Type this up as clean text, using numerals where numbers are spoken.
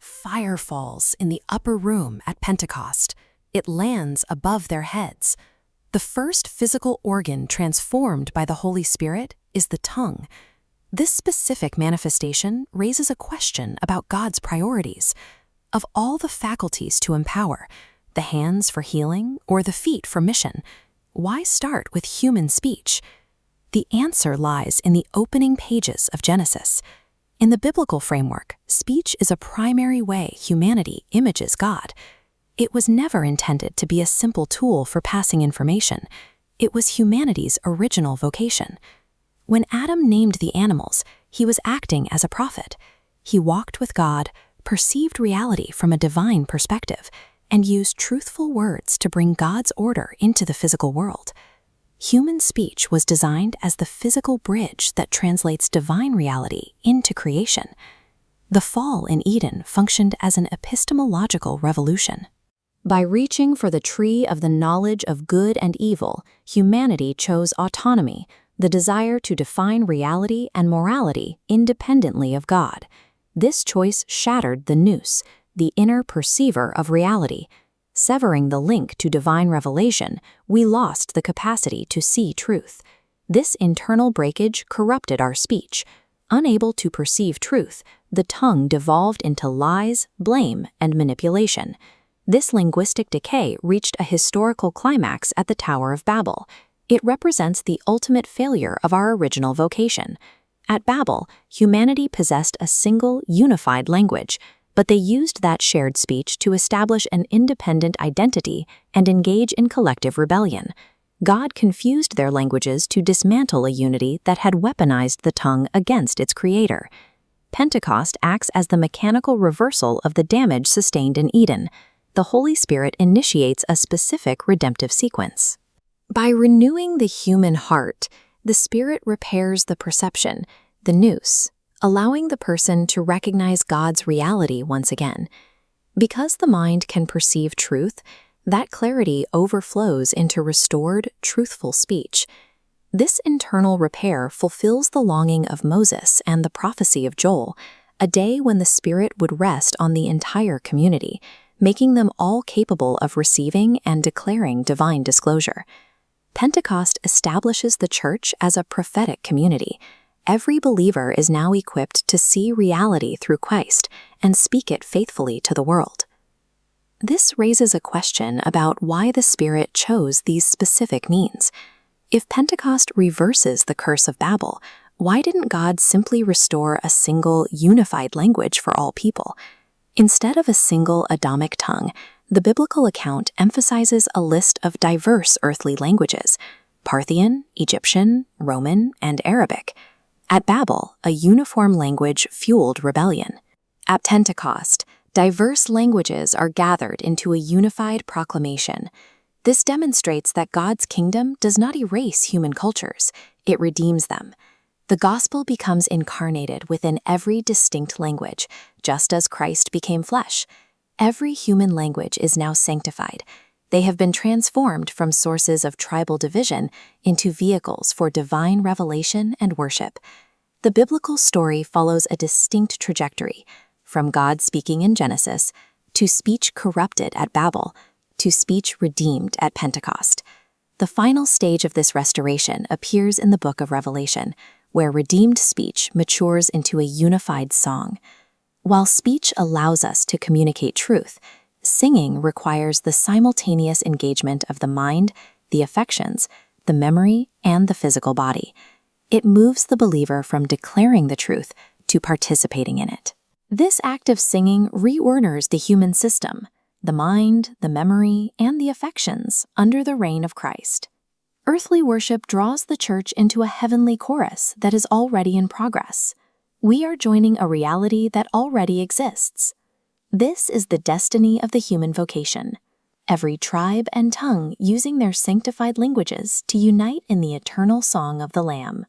Fire falls in the upper room at Pentecost. It lands above their heads. The first physical organ transformed by the Holy Spirit is the tongue. This specific manifestation raises a question about God's priorities. Of all the faculties to empower, the hands for healing or the feet for mission, why start with human speech? The answer lies in the opening pages of Genesis. In the biblical framework, speech is a primary way humanity images God. It was never intended to be a simple tool for passing information. It was humanity's original vocation. When Adam named the animals, he was acting as a prophet. He walked with God, perceived reality from a divine perspective, and used truthful words to bring God's order into the physical world. Human speech was designed as the physical bridge that translates divine reality into creation. The fall in Eden functioned as an epistemological revolution. By reaching for the tree of the knowledge of good and evil, humanity chose autonomy, the desire to define reality and morality independently of God. This choice shattered the nous, the inner perceiver of reality. Severing the link to divine revelation, we lost the capacity to see truth. This internal breakage corrupted our speech. Unable to perceive truth, the tongue devolved into lies, blame, and manipulation. This linguistic decay reached a historical climax at the Tower of Babel. It represents the ultimate failure of our original vocation. At Babel, humanity possessed a single, unified language, but they used that shared speech to establish an independent identity and engage in collective rebellion. God confused their languages to dismantle a unity that had weaponized the tongue against its creator. Pentecost acts as the mechanical reversal of the damage sustained in Eden. The Holy Spirit initiates a specific redemptive sequence. By renewing the human heart, the Spirit repairs the perception, the nous, allowing the person to recognize God's reality once again. Because the mind can perceive truth, that clarity overflows into restored, truthful speech. This internal repair fulfills the longing of Moses and the prophecy of Joel, a day when the Spirit would rest on the entire community, making them all capable of receiving and declaring divine disclosure. Pentecost establishes the church as a prophetic community. Every believer is now equipped to see reality through Christ and speak it faithfully to the world. This raises a question about why the Spirit chose these specific means. If Pentecost reverses the curse of Babel, why didn't God simply restore a single, unified language for all people? Instead of a single Adamic tongue, the biblical account emphasizes a list of diverse earthly languages: Parthian, Egyptian, Roman, and Arabic. At Babel, a uniform language fueled rebellion. At Pentecost, diverse languages are gathered into a unified proclamation. This demonstrates that God's kingdom does not erase human cultures, it redeems them. The gospel becomes incarnated within every distinct language, just as Christ became flesh. Every human language is now sanctified. They have been transformed from sources of tribal division into vehicles for divine revelation and worship. The biblical story follows a distinct trajectory, from God speaking in Genesis, to speech corrupted at Babel, to speech redeemed at Pentecost. The final stage of this restoration appears in the book of Revelation, where redeemed speech matures into a unified song. While speech allows us to communicate truth, singing requires the simultaneous engagement of the mind, the affections, the memory, and the physical body. It moves the believer from declaring the truth to participating in it. This act of singing reorders the human system, the mind, the memory, and the affections under the reign of Christ. Earthly worship draws the church into a heavenly chorus that is already in progress. We are joining a reality that already exists. This is the destiny of the human vocation. Every tribe and tongue using their sanctified languages to unite in the eternal song of the Lamb.